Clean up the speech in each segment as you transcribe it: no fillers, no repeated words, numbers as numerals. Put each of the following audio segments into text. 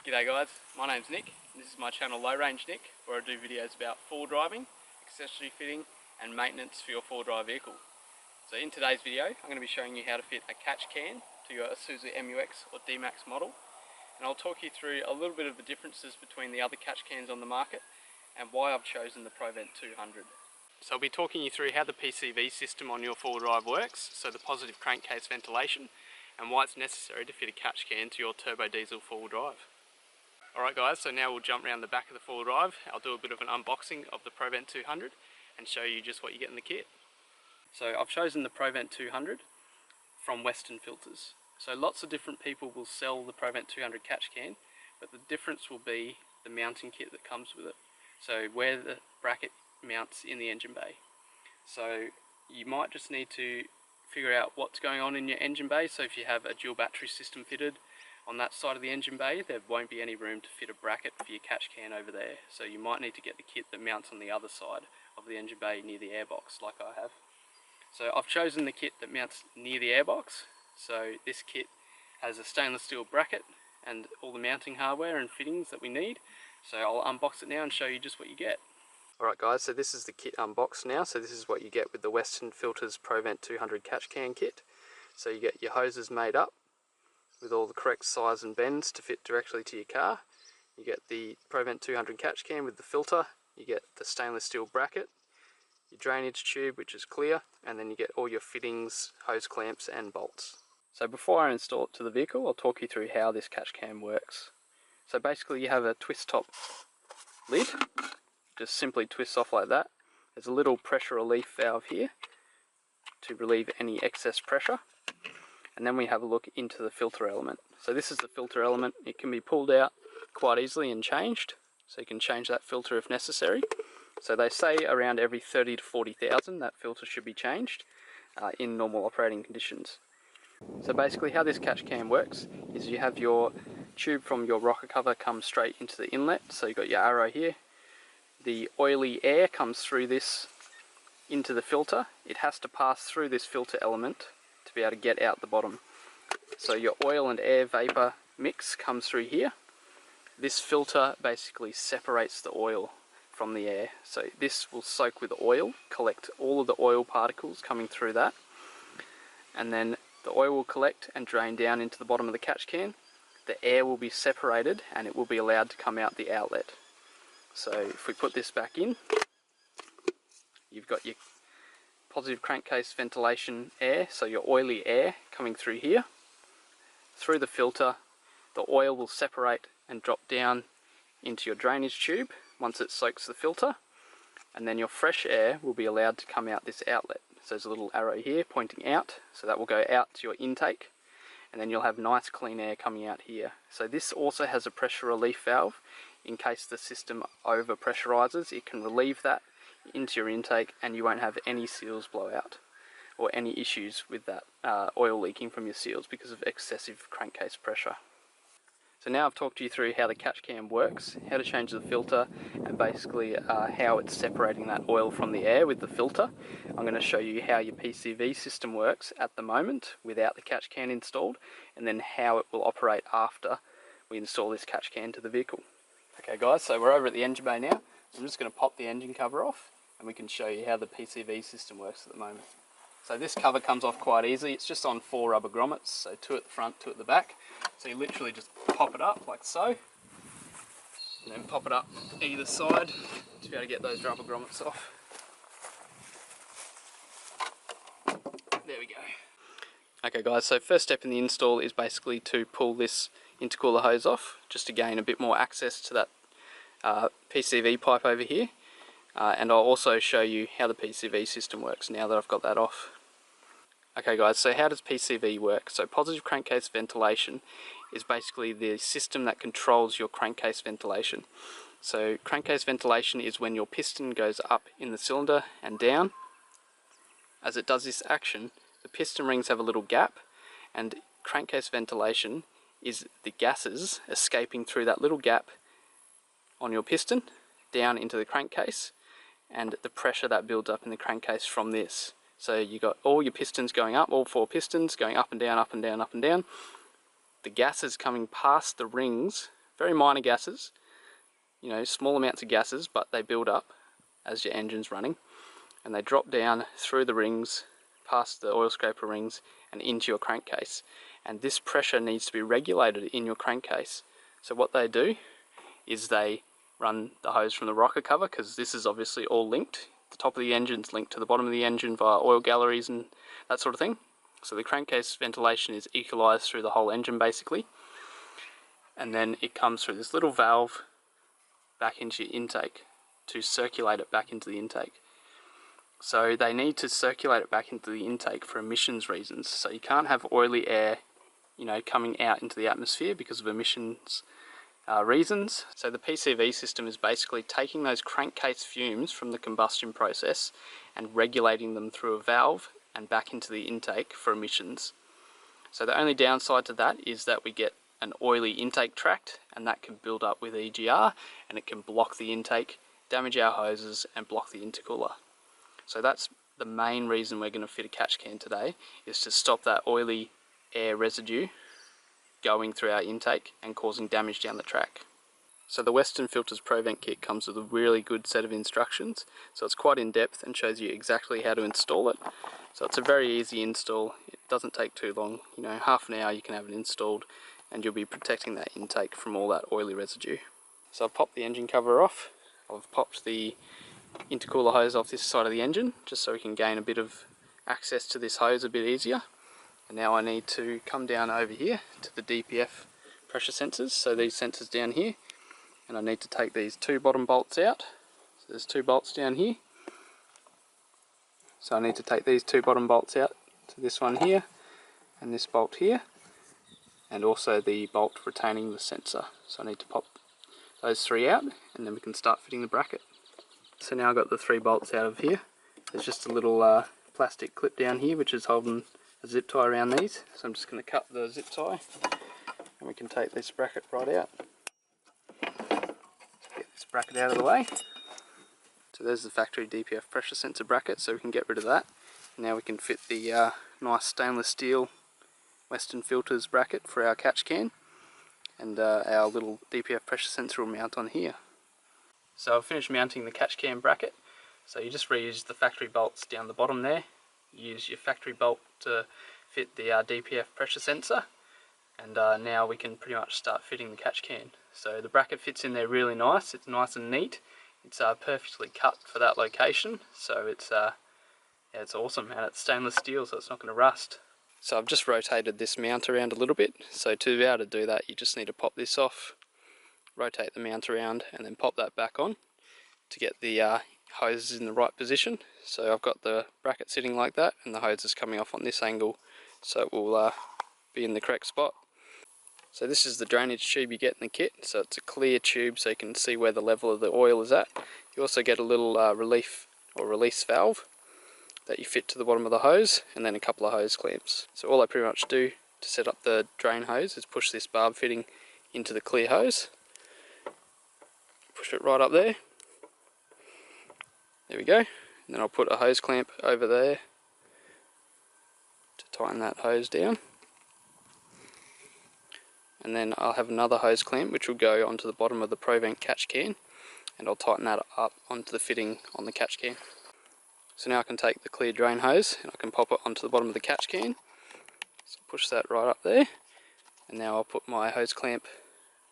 G'day guys, my name's Nick and this is my channel Low Range Nick, where I do videos about four driving, accessory fitting and maintenance for your four-drive vehicle. So in today's video I'm going to be showing you how to fit a catch can to your Isuzu Mu-x or D-Max model, and I'll talk you through a little bit of the differences between the other catch cans on the market and why I've chosen the Provent 200. So I'll be talking you through how the Pcv system on your four-drive works, so the positive crankcase ventilation, and why it's necessary to fit a catch can to your turbo diesel four-wheel drive. Alright guys, so now we'll jump around the back of the four-wheel drive. I'll do a bit of an unboxing of the Provent 200 and show you just what you get in the kit. So I've chosen the Provent 200 from Western Filters. So lots of different people will sell the Provent 200 catch can, but the difference will be the mounting kit that comes with it. So where the bracket mounts in the engine bay. So you might just need to figure out what's going on in your engine bay. So if you have a dual battery system fitted on that side of the engine bay, there won't be any room to fit a bracket for your catch can over there. So you might need to get the kit that mounts on the other side of the engine bay near the airbox, like I have. So I've chosen the kit that mounts near the airbox. So this kit has a stainless steel bracket and all the mounting hardware and fittings that we need. So I'll unbox it now and show you just what you get. Alright guys, so this is the kit unboxed now. So this is what you get with the Western Filters Provent 200 catch can kit. So you get your hoses made up with all the correct size and bends to fit directly to your car. You get the Provent 200 catch can with the filter, you get the stainless steel bracket, your drainage tube which is clear, and then you get all your fittings, hose clamps and bolts. So before I install it to the vehicle, I'll talk you through how this catch can works. So basically you have a twist top lid, just simply twists off like that. There's a little pressure relief valve here to relieve any excess pressure. And then we have a look into the filter element. So this is the filter element. It can be pulled out quite easily and changed. So you can change that filter if necessary. So they say around every 30 to 40,000 that filter should be changed in normal operating conditions. So basically how this catch can works is you have your tube from your rocker cover come straight into the inlet. So you've got your arrow here. The oily air comes through this into the filter. It has to pass through this filter element to be able to get out the bottom. So your oil and air vapor mix comes through here. This filter basically separates the oil from the air. So this will soak with oil, collect all of the oil particles coming through that, and then the oil will collect and drain down into the bottom of the catch can. The air will be separated and it will be allowed to come out the outlet. So if we put this back in, you've got your positive crankcase ventilation air, so your oily air coming through here. Through the filter, the oil will separate and drop down into your drainage tube once it soaks the filter, and then your fresh air will be allowed to come out this outlet. So there's a little arrow here pointing out, so that will go out to your intake, and then you'll have nice clean air coming out here. So this also has a pressure relief valve. In case the system over pressurizes, it can relieve that into your intake and you won't have any seals blow out or any issues with that oil leaking from your seals because of excessive crankcase pressure. So now I've talked you through how the catch can works, how to change the filter, and basically how it's separating that oil from the air with the filter. I'm going to show you how your Pcv system works at the moment without the catch can installed, and then how it will operate after we install this catch can to the vehicle. Okay guys, so we're over at the engine bay now. So I'm just going to pop the engine cover off and we can show you how the Pcv system works at the moment. So this cover comes off quite easily. It's just on 4 rubber grommets, so 2 at the front, 2 at the back. So you literally just pop it up like so, and then pop it up either side to be able to get those rubber grommets off. There we go. Okay guys, so first step in the install is basically to pull this intercooler hose off, just to gain a bit more access to that PCV pipe over here. And I'll also show you how the PCV system works now that I've got that off. Okay guys, so how does PCV work? So positive crankcase ventilation is basically the system that controls your crankcase ventilation. So crankcase ventilation is when your piston goes up in the cylinder and down. As it does this action, the piston rings have a little gap, and crankcase ventilation is the gases escaping through that little gap on your piston down into the crankcase, and the pressure that builds up in the crankcase from this. So you got all your pistons going up, all 4 pistons going up and down, up and down, up and down. The gases coming past the rings very minor gases, you know, small amounts of gases, but they build up as your engine's running, and they drop down through the rings, past the oil scraper rings, and into your crankcase. And this pressure needs to be regulated in your crankcase. So what they do is they run the hose from the rocker cover, because this is obviously all linked. The top of the engine's linked to the bottom of the engine via oil galleries and that sort of thing. So the crankcase ventilation is equalised through the whole engine basically. And then it comes through this little valve back into your intake to circulate it back into the intake. So they need to circulate it back into the intake for emissions reasons. So you can't have oily air, you know, coming out into the atmosphere because of emissions reasons. So the Pcv system is basically taking those crankcase fumes from the combustion process and regulating them through a valve and back into the intake for emissions. So the only downside to that is that we get an oily intake tract, and that can build up with EGR and it can block the intake, damage our hoses and block the intercooler. So that's the main reason we're going to fit a catch can today, is to stop that oily air residue going through our intake and causing damage down the track. So the Western Filters Provent kit comes with a really good set of instructions, so it's quite in depth and shows you exactly how to install it. So it's a very easy install, it doesn't take too long, you know, half an hour you can have it installed and you'll be protecting that intake from all that oily residue. So I've popped the engine cover off, I've popped the intercooler hose off this side of the engine just so we can gain a bit of access to this hose a bit easier. And now I need to come down over here to the DPF pressure sensors, so these sensors down here, and I need to take these two bottom bolts out. So there's two bolts down here, so I need to take these two bottom bolts out to this one here and this bolt here, and also the bolt retaining the sensor. So I need to pop those three out and then we can start fitting the bracket. So now I've got the three bolts out of here. There's just a little plastic clip down here which is holding a zip tie around these, so I'm just going to cut the zip tie and we can take this bracket right out. Get this bracket out of the way. So there's the factory DPF pressure sensor bracket, so we can get rid of that. Now we can fit the nice stainless steel Western Filters bracket for our catch can, and our little DPF pressure sensor will mount on here. So I've finished mounting the catch can bracket, so you just reuse the factory bolts down the bottom there. Use your factory bolt to fit the DPF pressure sensor, and now we can pretty much start fitting the catch can. So the bracket fits in there really nice, it's nice and neat, it's perfectly cut for that location, so it's awesome, and it's stainless steel so it's not going to rust. So I've just rotated this mount around a little bit, so to be able to do that you just need to pop this off, rotate the mount around and then pop that back on to get the hoses in the right position. So I've got the bracket sitting like that and the hose is coming off on this angle, so it will be in the correct spot. So this is the drainage tube you get in the kit, so it's a clear tube so you can see where the level of the oil is at. You also get a little relief or release valve that you fit to the bottom of the hose, and then a couple of hose clamps. So all I pretty much do to set up the drain hose is push this barb fitting into the clear hose, push it right up there. There we go, and then I'll put a hose clamp over there to tighten that hose down. And then I'll have another hose clamp which will go onto the bottom of the Provent catch can, and I'll tighten that up onto the fitting on the catch can. So now I can take the clear drain hose and I can pop it onto the bottom of the catch can. So push that right up there, and now I'll put my hose clamp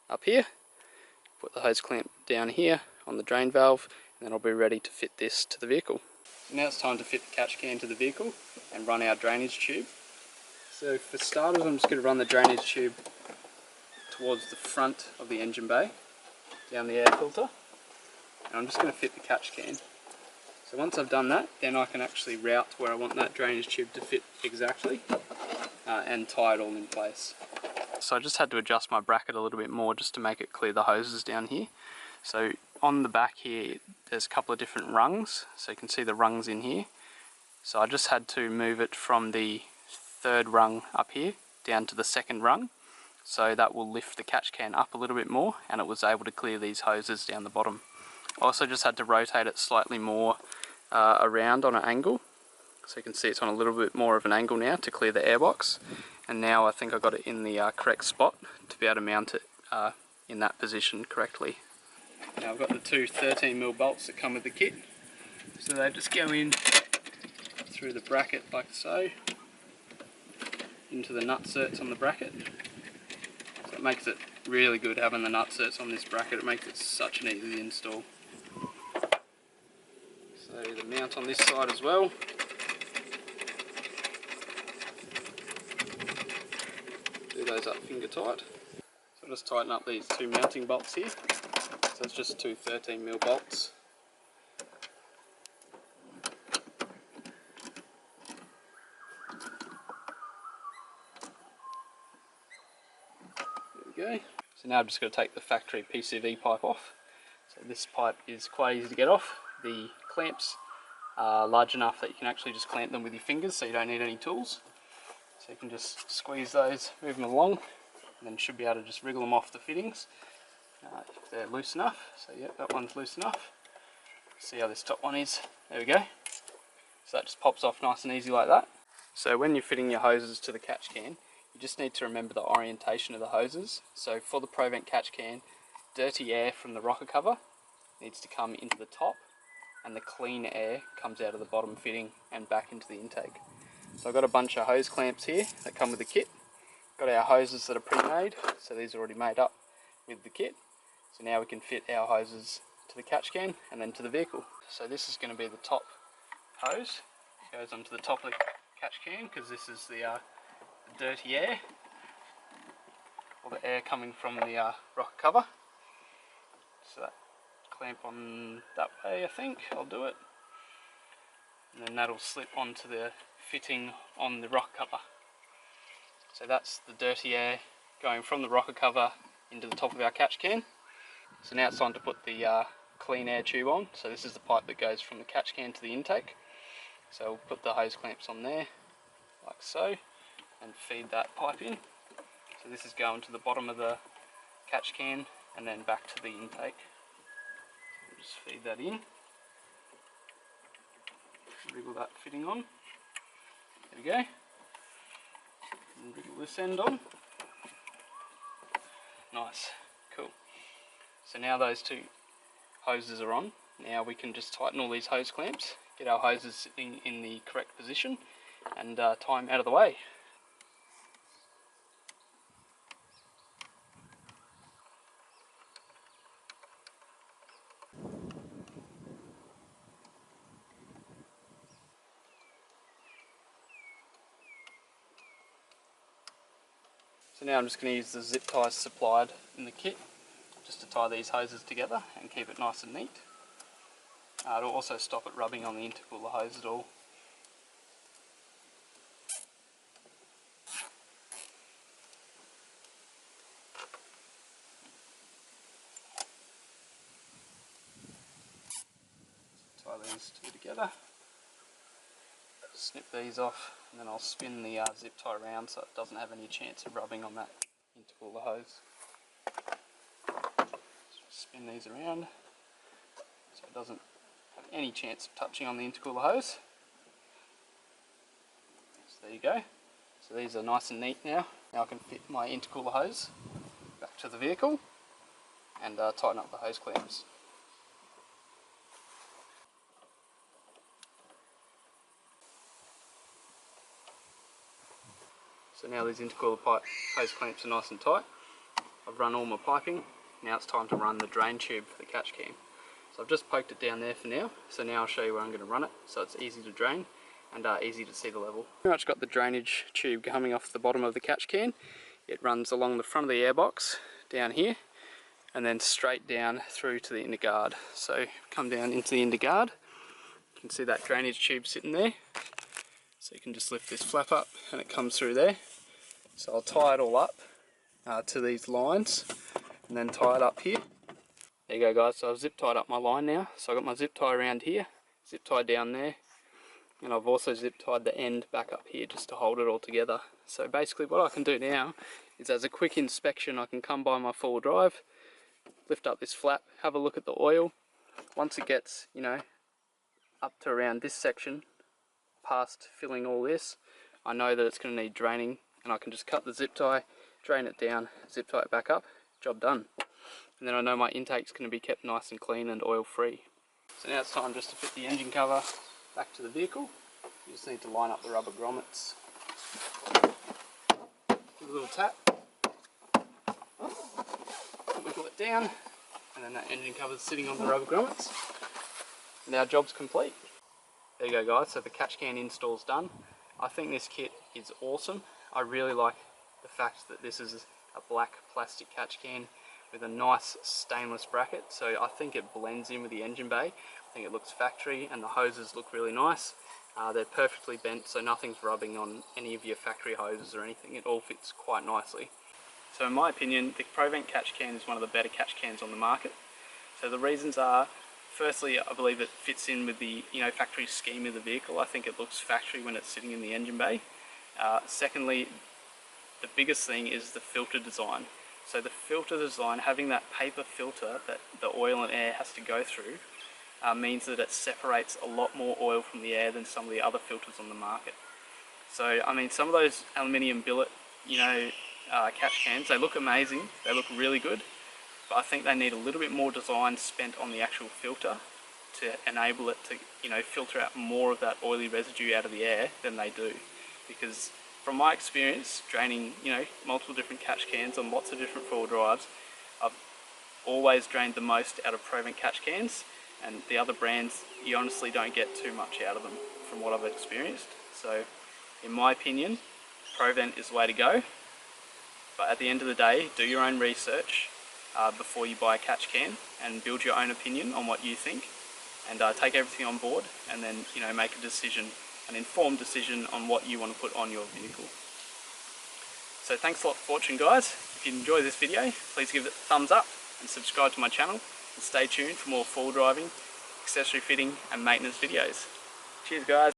up here, put the hose clamp down here on the drain valve, and then I'll be ready to fit this to the vehicle. Now it's time to fit the catch can to the vehicle and run our drainage tube. So for starters I'm just going to run the drainage tube towards the front of the engine bay, down the air filter, and I'm just going to fit the catch can. So once I've done that, then I can actually route where I want that drainage tube to fit exactly and tie it all in place. So I just had to adjust my bracket a little bit more just to make it clear the hoses down here. So on the back here there's a couple of different rungs, so you can see the rungs in here. So I just had to move it from the third rung up here down to the second rung, so that will lift the catch can up a little bit more and it was able to clear these hoses down the bottom. I also just had to rotate it slightly more around on an angle, so you can see it's on a little bit more of an angle now to clear the airbox, and now I think I got it in the correct spot to be able to mount it in that position correctly. Now I've got the two 13mm bolts that come with the kit, so they just go in through the bracket like so, into the nutserts on the bracket. So it makes it really good having the nutserts on this bracket, it makes it such an easy install. So the mount on this side as well. Do those up finger tight. So I'll just tighten up these two mounting bolts here. So it's just two 13mm bolts. There we go. So now I'm just going to take the factory PCV pipe off. So this pipe is quite easy to get off. The clamps are large enough that you can actually just clamp them with your fingers, so you don't need any tools. So you can just squeeze those, move them along, and then should be able to just wriggle them off the fittings if they're loose enough. So yeah, that one's loose enough. See how this top one is. There we go. So that just pops off nice and easy like that. So when you're fitting your hoses to the catch can, you just need to remember the orientation of the hoses. So for the Provent catch can, dirty air from the rocker cover needs to come into the top, and the clean air comes out of the bottom fitting and back into the intake. So I've got a bunch of hose clamps here that come with the kit. Got our hoses that are pre-made, so these are already made up with the kit. So now we can fit our hoses to the catch can and then to the vehicle. So this is going to be the top hose. It goes onto the top of the catch can because this is the dirty air, or the air coming from the rocker cover. So that clamp on that way, I think, I'll do it. And then that'll slip onto the fitting on the rocker cover. So that's the dirty air going from the rocker cover into the top of our catch can. So now it's time to put the clean air tube on. So this is the pipe that goes from the catch can to the intake. So we'll put the hose clamps on there, like so, and feed that pipe in. So this is going to the bottom of the catch can and then back to the intake. We'll just feed that in. Wriggle that fitting on. There we go. And wriggle this end on. Nice, cool. So now those two hoses are on. Now we can just tighten all these hose clamps, get our hoses sitting in the correct position, and tie them out of the way. So now I'm just going to use the zip ties supplied in the kit just to tie these hoses together and keep it nice and neat. It'll also stop it rubbing on the intercooler hose at all. Tie these two together, snip these off, and then I'll spin the zip tie around so it doesn't have any chance of rubbing on that intercooler hose. Spin these around so it doesn't have any chance of touching on the intercooler hose. So there you go. So these are nice and neat now. Now I can fit my intercooler hose back to the vehicle and tighten up the hose clamps. So now these intercooler hose clamps are nice and tight. I've run all my piping. Now it's time to run the drain tube for the catch can. So I've just poked it down there for now. So now I'll show you where I'm going to run it so it's easy to drain and easy to see the level. Pretty much got the drainage tube coming off the bottom of the catch can. It runs along the front of the airbox down here and then straight down through to the inner guard. So come down into the inner guard. You can see that drainage tube sitting there. So you can just lift this flap up and it comes through there. So I'll tie it all up to these lines and then tie it up here. There you go guys, so I've zip tied up my line now. So I've got my zip tie around here, zip tie down there, and I've also zip tied the end back up here just to hold it all together. So basically what I can do now is, as a quick inspection, I can come by my four-wheel drive, lift up this flap, have a look at the oil. Once it gets, you know, up to around this section, past filling all this, I know that it's going to need draining, and I can just cut the zip tie, drain it down, zip tie it back up, job done. and then I know my intake's going to be kept nice and clean and oil free. So now it's time just to fit the engine cover back to the vehicle. You just need to line up the rubber grommets. Give a little tap. Wiggle it down, and then that engine cover's sitting on the rubber grommets. And our job's complete. There you go guys, so the catch can install's done. I think this kit is awesome. I really like the fact that this is a black plastic catch can with a nice stainless bracket, so I think it blends in with the engine bay. I think it looks factory, and the hoses look really nice. They're perfectly bent, so nothing's rubbing on any of your factory hoses or anything. It all fits quite nicely. So in my opinion, the Provent catch can is one of the better catch cans on the market. So the reasons are, firstly, I believe it fits in with the factory scheme of the vehicle. I think it looks factory when it's sitting in the engine bay. Secondly, the biggest thing is the filter design. So the filter design, having that paper filter that the oil and air has to go through, means that it separates a lot more oil from the air than some of the other filters on the market. So I mean, some of those aluminium billet, catch cans, they look amazing, they look really good, but I think they need a little bit more design spent on the actual filter to enable it to filter out more of that oily residue out of the air than they do. Because from my experience draining multiple different catch cans on lots of different four-wheel drives, I've always drained the most out of Provent catch cans, and the other brands you honestly don't get too much out of them from what I've experienced. So in my opinion, Provent is the way to go. But at the end of the day, do your own research before you buy a catch can, and build your own opinion on what you think, and take everything on board, and then make a decision, an informed decision on what you want to put on your vehicle. So thanks a lot for watching guys. If you enjoyed this video, please give it a thumbs up and subscribe to my channel, and stay tuned for more four-wheel driving, accessory fitting and maintenance videos. Cheers guys.